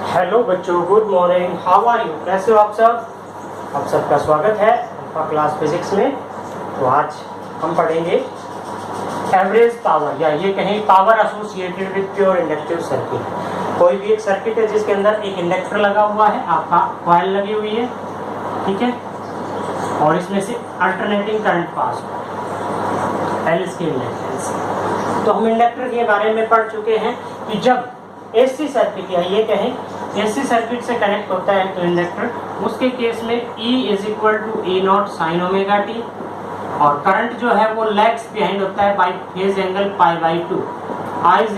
Hello बच्चों, good morning, how are you? कैसे हो आप सब? आप सबका स्वागत है अल्फा क्लास फिजिक्स में। तो आज हम पढ़ेंगे एवरेज पावर, या ये कहें power associated with pure inductive circuit. कोई भी एक सर्किट है जिसके अंदर एक इंडक्टर लगा हुआ है, आपका कॉइल लगी हुई है, ठीक है, और इसमें से अल्टरनेटिंग करंट पास हो एल इसके इंडक्टेंस। तो हम इंडक्टर के बारे में पढ़ चुके हैं कि जब एसी सर्किट या ये कहें एसी सर्किट से कनेक्ट होता है तो इंडक्टर, उसके केस में E = E0 sin omega t, और करंट जो है वो लैग्स बिहाइंड होता है by phase angle π/2। I =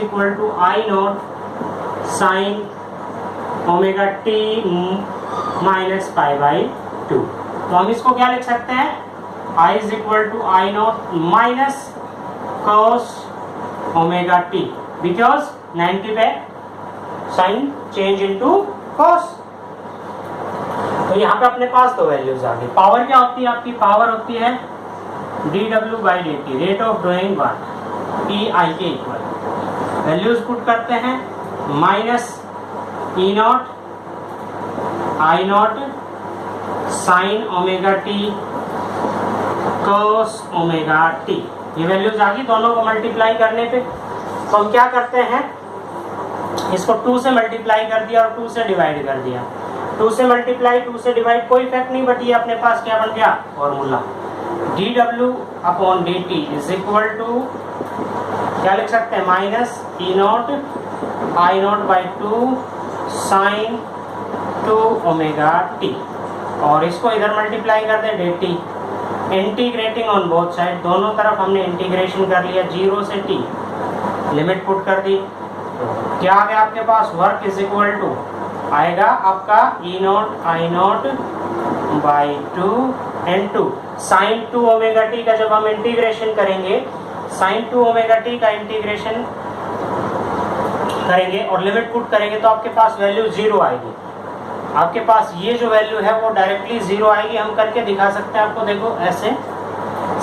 I0 sin omega T minus π/2। तो हम इसको क्या लिख सकते हैं? I = I0 minus cos omega T, because 90 पे साइन चेंज इनटू कॉस। तो यहाँ पे अपने पास दो वैल्यूज आ गई। पावर क्या होती है? आपकी पावर होती है dW/dt, rate of doing work, EI के इक्वल। वैल्यूज पुट करते हैं minus E0 I0 sign omega T cos omega T. ये वैल्यूज आ गई दोनों को मल्टीप्लाई करने पे। तो हम क्या करते हैं, इसको 2 से मल्टीप्लाई कर दिया और 2 से डिवाइड कर दिया। 2 से मल्टीप्लाई 2 से डिवाइड कोई इफेक्ट नहीं, बट ये अपने पास क्या बन गया? Formula dW/dt is equal to क्या लिख सकते हैं? Minus E0 I0/2 sign 2 omega t, और इसको इधर मल्टीप्लाई कर दे dt। Integrating on both side, दोनों तरफ हमने इंटीग्रेशन कर लिया 0 से t, लिमिट पुट कर दी। क्या आ गया आपके पास? वर्क इज इक्वल टू आएगा आपका E0 I0/2 n2 sign 2 omega T का जब हम इंटीग्रेशन करेंगे, साइन 2 ओमेगा टी का इंटीग्रेशन करेंगे और लिमिट पुट करेंगे तो आपके पास वैल्यू 0 आएगी। आपके पास ये जो वैल्यू है वो डायरेक्टली 0 आएगी। हम करके दिखा सकते हैं आपको, देखो ऐसे,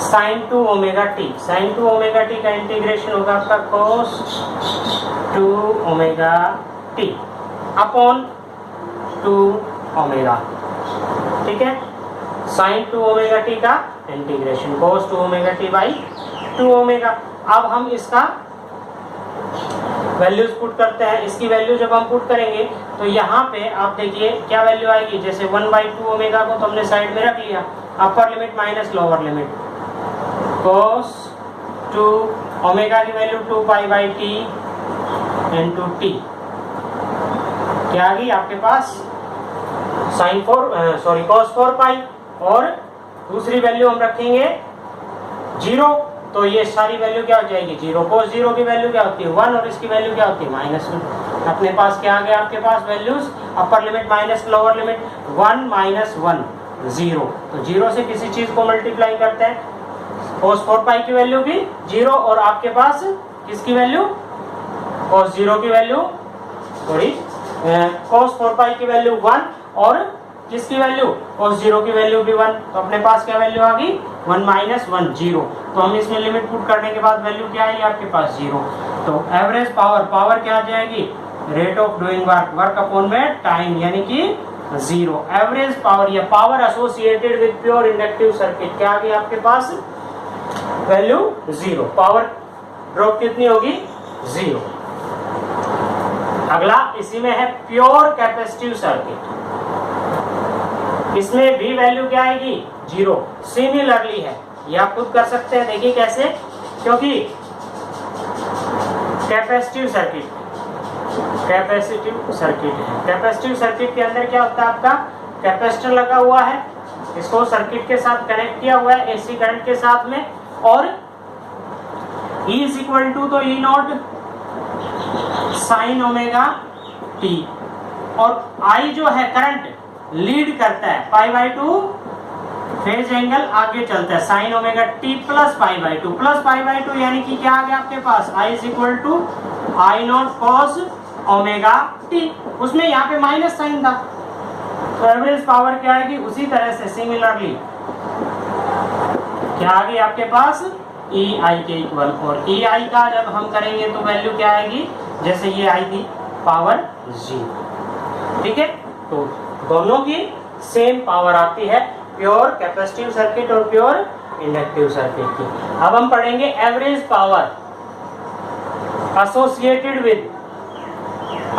sine 2 omega T, sine 2 omega T का इंटीग्रेशन होगा आपका cos 2 omega T upon 2 omega, ठीक है। साइन 2 ओमेगा टी का integration cos 2 omega T by 2 omega. अब हम इसका वैल्यूज पुट करते हैं। इसकी वैल्यू जब हम पुट करेंगे तो यहाँ पे आप देखिए क्या वैल्यू आएगी। जैसे 1/2 ओमेगा को तो हमने साइड में रख लिया, अपर limit minus lower limit, cos 2 omega की वैल्यू 2π/t इंटू टी, क्या आ गई आपके पास? साइन cos 4π, और दूसरी वैल्यू हम रखेंगे 0, तो ये सारी वैल्यू क्या हो जाएगी? 0। cos 0 की वैल्यू क्या होती है? 1, और इसकी वैल्यू क्या होती है? -1। अपने पास क्या आ गया आपके पास values? Upper limit minus lower limit, 1 - 1 0। तो 0 से किसी चीज को मल्टीप्लाई करते हैं, cos 4π की वैल्यू भी 0, और आपके पास किसकी वैल्यू? cos 0 की वैल्यू, cos 4π की वैल्यू 1, और किसकी वैल्यू? cos 0 की वैल्यू भी 1। तो अपने पास क्या वैल्यू आ गई? 1 - 1 0। तो हम इसमें लिमिट पुट करने के बाद वैल्यू क्या आएगी आपके पास? 0। तो एवरेज पावर क्या आ जाएगी? Rate of doing work upon में टाइम, यानी कि 0। एवरेज पावर या power associated with pure inductive circuit क्या आ गई आपके पास? वैल्यू 0। पावर ड्रॉप कितनी होगी? 0। अगला इसी में है प्योर कैपेसिटिव सर्किट। इसमें भी वैल्यू क्या आएगी? 0। सिमिलरली है, ये आप खुद कर सकते हैं। देखिए कैसे, क्योंकि कैपेसिटिव सर्किट है। कैपेसिटिव सर्किट के अंदर क्या होता है? आपका कैपेसिटर लगा हुआ है, इसको सर्किट के साथ कनेक्ट किया हुआ है एसी करंट के साथ में, और E = तो E0 साइन ओमेगा टी, और I जो है करंट लीड करता है π/2 फेज एंगल आगे चलता है, साइन ओमेगा टी प्लस π/2 यानी कि क्या आ गया आपके पास? I = I0 cos omega T. उसमें यहाँ पे माइनस साइन था, तो एवरेज पावर क्या आएगी? उसी तरह से सिमिलरली क्या आ गई आपके पास? EI के इक्वल, और EI का जब हम करेंगे तो वैल्यू क्या आएगी? जैसे ये आई थी पावर 0। ठीक है, तो दोनों की सेम पावर आती है, प्योर कैपेसिटिव सर्किट और प्योर इंडक्टिव सर्किट की। अब हम पढ़ेंगे average power associated with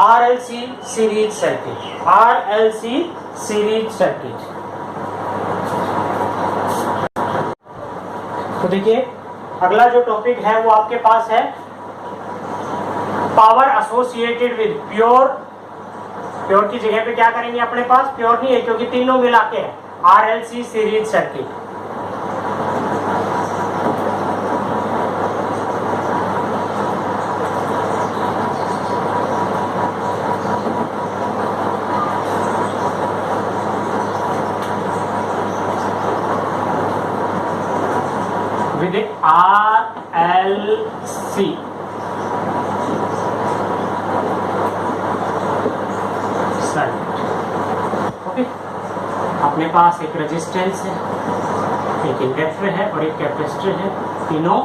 RLC series circuit. RLC series circuit, तो देखिए अगला जो टॉपिक है वो आपके पास है power associated with pure. Pure की जगह पे क्या करेंगे, अपने पास प्योर नहीं है क्योंकि तीनों मिला के है, RLC series circuit. with RLC circuit. Okay, अपने पास एक रेजिस्टेंस है, एक इंडक्टर है और एक कैपेसिटर है, तीनों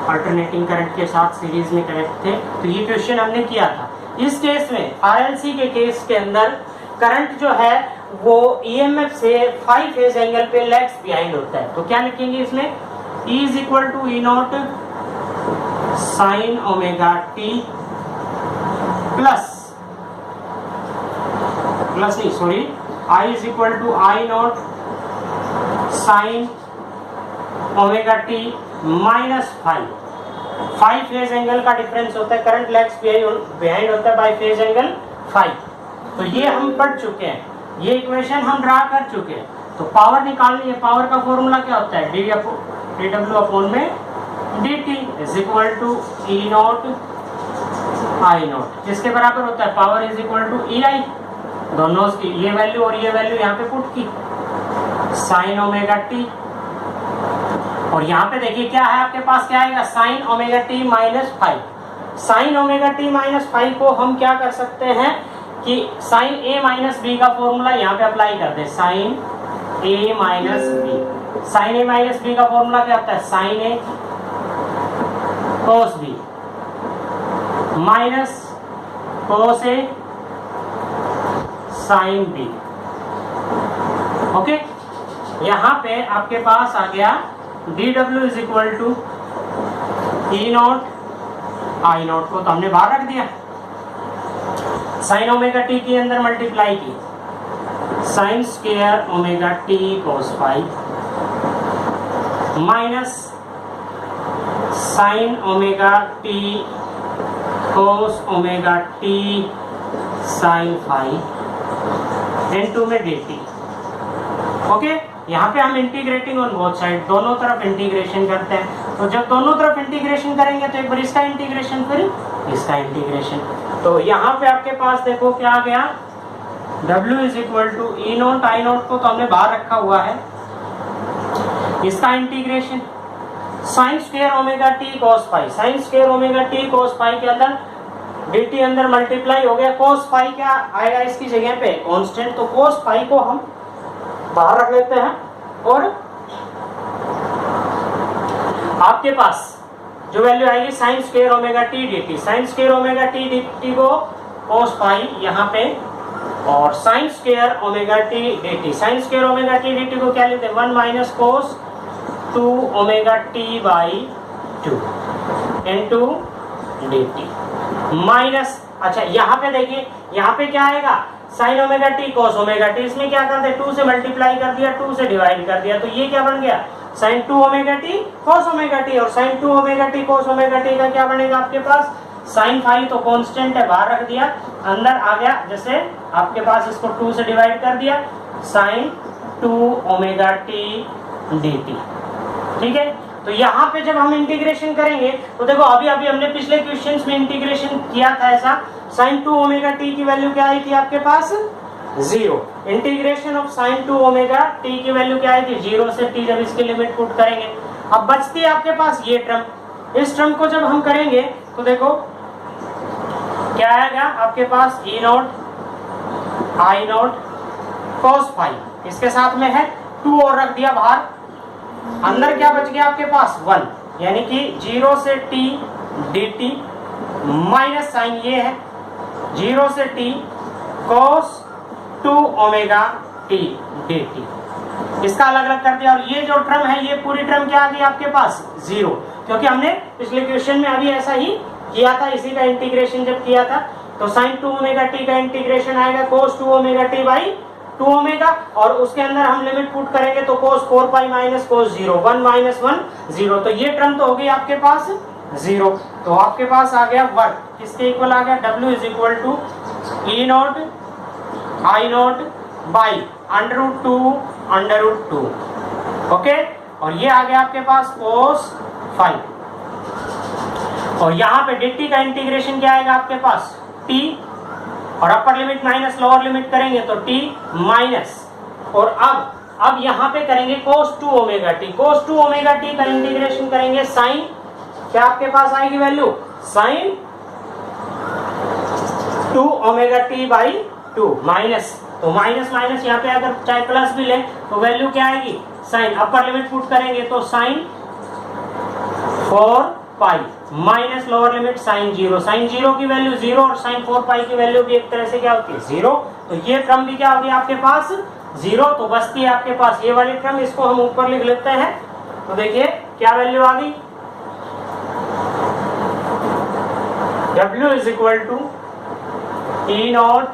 अल्टरनेटिंग करंट के साथ सीरीज में कनेक्ट थे। तो ये क्वेश्चन हमने किया था। इस केस में RLC के केस के अंदर करंट जो है वो EMF से 5 फेज एंगल पे लैग्स बिहाइंड होता है। तो क्या लिखेंगे इसमें, E is equal to E naught sin omega t plus नहीं sorry, I is equal to I naught sin omega t minus 5 phase angle का डिफरेंस होता है, करंट लैग्स बिहाइंड होता है बाय फेज एंगल 5। तो ये हम पढ़ चुके हैं, ये इक्वेशन हम ड्रा कर चुके हैं। तो पावर निकालनी है, पावर का फॉर्मूला क्या होता है, dW अपॉन में dt is equal to E naught I naught, जिसके बराबर होता है power is equal to EI, दोनों की ये वैल्यू और ये वैल्यू यहाँ पे पुट की, साइन ओमेगा टी। और यहाँ पे देखिए क्या है आपके पास, क्या आएगा, sine omega T minus 5। Sine omega T minus 5 को हम क्या कर सकते हैं कि साइन ए माइनस बी का फॉर्मूला यहाँ पे अप्लाई कर दे, sine A minus B. Sine A minus B का फॉर्मूला क्या होता है, sine A cos B minus cos A sine B. Okay, यहां पे आपके पास आ गया dW is equal to E naught I naught को तो हमने बाहर रख दिया, साइन ओमेगा टी के अंदर मल्टीप्लाई की, sine square omega T cos phi minus sine omega T cos omega T sine phi into में dt। ओके, यहाँ पे हम इंटीग्रेटिंग ऑन बोथ साइड, दोनों तरफ इंटीग्रेशन करते हैं। तो जब दोनों तरफ इंटीग्रेशन करेंगे तो एक बार इसका इंटीग्रेशन फिर इसका इंटीग्रेशन। तो यहाँ पे आपके पास देखो क्या आ गया, W is equal to E naught I naught को तो हमने बाहर रखा हुआ है, इसका integration sine square omega t cos phi, sine square omega t cos phi के अंदर dt अंदर मल्टीप्लाई हो गया, cos फाई क्या आएगा इसकी जगह पे, कांस्टेंट। तो cos फाई को हम बाहर रख लेते हैं और आपके पास जो वैल्यू आएगी sign square omega T dt, sign square omega T dt को cos फाई यहाँ पे और sign square omega T dt, sign square omega T dt को क्या लेते हैं, 1 minus cos 2 omega T by 2 into dt minus, अच्छा यहाँ पे देखिए यहाँ पे क्या आएगा, sine omega t cos omega T, इसमें क्या कर दे 2 से मल्टीप्लाई कर दिया, 2 से डिवाइड कर दिया, तो ये क्या बन गया, sine 2 omega t cos omega t. और sine 2 omega t cos omega T का क्या बनेगा आपके पास, साइन फाई तो कांस्टेंट है बाहर रख दिया, अंदर आ गया, जैसे आपके पास इसको 2 से डिवाइड कर दिया, साइन 2 ओमेगा टी dt। ठीक है, तो यहाँ पे जब हम इंटीग्रेशन करेंगे तो देखो अभी हमने पिछले क्वेश्चंस में इंटीग्रेशन किया था ऐसा, साइन 2 ओमेगा टी की वैल्यू क्या आई थी आपके पास 0, integration of sine 2 omega T की वैल्यू क्या आई थी 0 से t, जब इसकी लिमिट पुट करेंगे। अब बचती है आपके पास ये टर्म, इस टर्म को जब हम करेंगे तो देखो क्या आएगा आपके पास, E naught I naught cos phi, इसके साथ में है 2 और रख दिया बाहर, अंदर क्या बच गया आपके पास 1, यानी कि 0 से t dt माइनस साइन ये है 0 से t cos 2 omega t dt। इसका अलग अलग कर दिया और ये जो टर्म है ये पूरी टर्म क्या आ गई आपके पास 0, क्योंकि हमने पिछले क्वेश्चन में अभी ऐसा ही किया था, इसी का इंटीग्रेशन जब किया था तो sin 2 ओमेगा t का इंटीग्रेशन आएगा cos 2 omega t by 2 omega और उसके अंदर हम लिमिट पुट करेंगे तो cos 4 pi minus cos 0 1 minus 1 0, तो ये टर्म तो हो गई आपके पास 0। तो आपके पास आ गया वर्क किसके इक्वल आ गया, W is equal to E naught I naught by √2 okay, और ये आ गया आपके पास cos 5 और यहाँ पे dt का इंटीग्रेशन क्या आएगा आपके पास t और अपर लिमिट माइनस लोअर लिमिट करेंगे तो t माइनस, और अब यहाँ पे करेंगे cos 2 omega t, cos 2 omega t का इंटीग्रेशन करेंगे साइन, क्या आपके पास आएगी value sine 2 omega t by 2 minus, तो माइनस माइनस यहाँ पे अगर चाहे प्लस भी ले तो वैल्यू क्या आएगी साइन, अपर लिमिट पुट करेंगे तो sine 4 pi minus lower limit sine 0, sine 0 की वैल्यू 0 और साइन 4 पाई की वैल्यू भी एक तरह से क्या होती है 0, तो ये टर्म भी क्या होगी आपके पास 0, तो बचती है आपके पास ये वाली टर्म, इसको हम ऊपर लिख लेते हैं। तो देखिए क्या वैल्यू आ गई, W is equal to E naught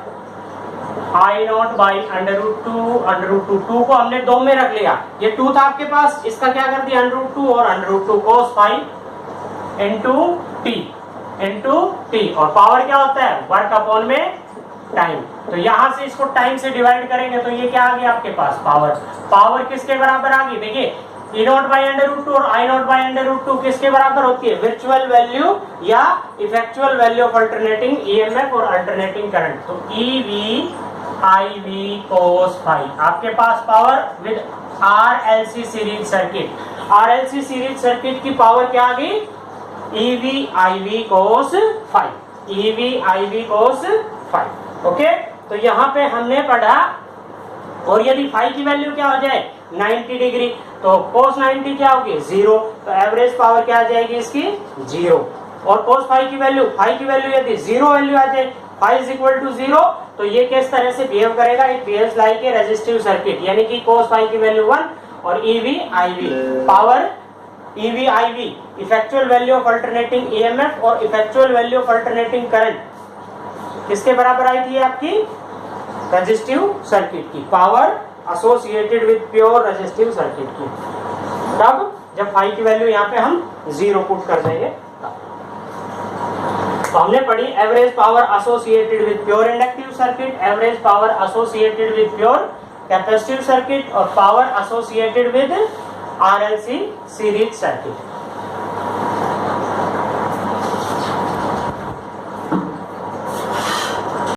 I naught by √2 को हमने 2 में रख लिया, ये 2 था आपके पास, इसका क्या कर दिया √2 और √2 cos 5 इंटू टी और पावर क्या होता है वर्क अपॉन में टाइम, तो यहां से इसको टाइम से डिवाइड करेंगे तो ये क्या आ गया आपके पास पावर किसके बराबर आ गई, देखिए ई नॉट बाई √2 और आई नॉट बाई √2 किसके बराबर होती है वर्चुअल वैल्यू या effectual value of alternating EMF और अल्टरनेटिंग करंट, तो EV IV cos 5 आपके पास power with RLC series circuit, RLC series circuit की पावर क्या आ गई EV IV cos 5, EV IV cos 5 okay, तो यहाँ पे हमने पढ़ा, और यदि फाई की वैल्यू क्या हो जाए 90 डिग्री तो cos 90 क्या होगी 0, तो एवरेज पावर क्या आ जाएगी इसकी 0, और cos 5 की वैल्यू यदि 0 वैल्यू आ जाए फाई इज इक्वल टू 0, तो ये किस तरह से बिहेव करेगा, it behaves like a resistive circuit, यानी कि cos 5 की वैल्यू 1 और EV IV power EV IV effectual value of alternating EMF और effectual value of alternating current किसके बराबर आई थी आपकी रेजिस्टिव सर्किट की, power associated with pure resistive circuit की, तब जब फाई की वैल्यू यहाँ पे हम 0 पुट कर देंगे। तो हमने पढ़ी average power associated with pure inductive circuit, average power associated with pure capacitive circuit और power associated with RLC series circuit.